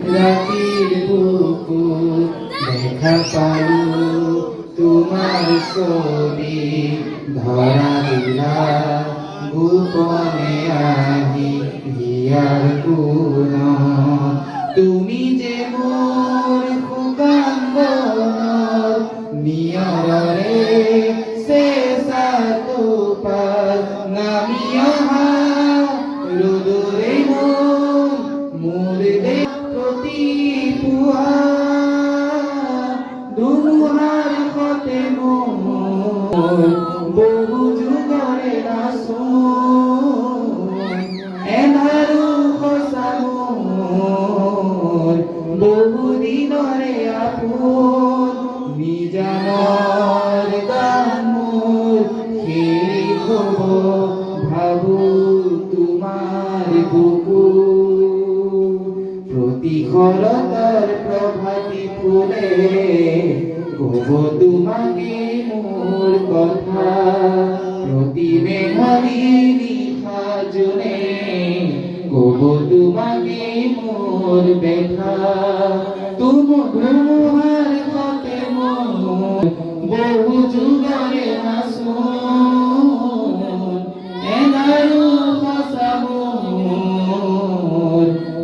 রাতের বুকুর দেখা পালু তোমার ছবি ধরা দিলা গোপনে আহি হিয়ার গুণ তুমি যে মোর খুকাঙ্গন নিয়রে সে সাতুপাল নামিয়া রুদুরে মোর দে প্রতি পুয়া দুহার কতে মোর বহু যুগরে রাসূল এনারু খসামোর বহু দিনরে আপন নিজানর গামোর হে খবর ভাবু তোমার বুকু প্রতিঘরতার প্রভাতী ফুলে গোব তোমাকে মোর কথা প্রতি মেঘালি লিখা জনে গোব তোমাকে মোর ব্যথা তোমার হাতে মোর বহু যুগরে নাসুন এনারু খসামোর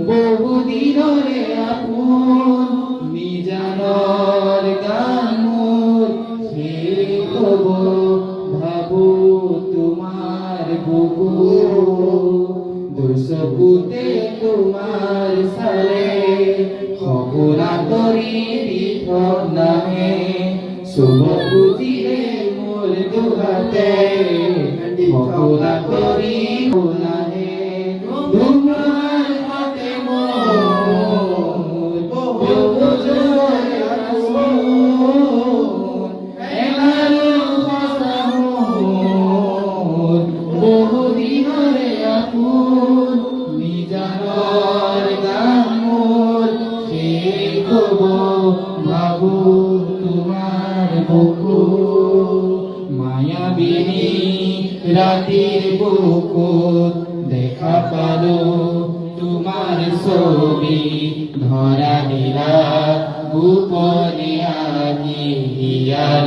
বহু দিনরে আপন নিজানর গান মোর হে খবর ভাবো তোমার বুকু দুসকুতে তোমার সারে খবরা করি বিপদ নাহে শুভ বুঝিলে মোর দুহাতে খবরা করি নাহে তোমার হাতে মোর বহু জোরে আসুন এনারু খসামোর বহু দিনরে আপন নিজানর গান মোর হে খবর ভাবু তোমার বুকু মায়াবিনী রাতের বুকুর দেখা পালো তোমার ছবি ধরা দিলা গোপনে আনি হিয়ার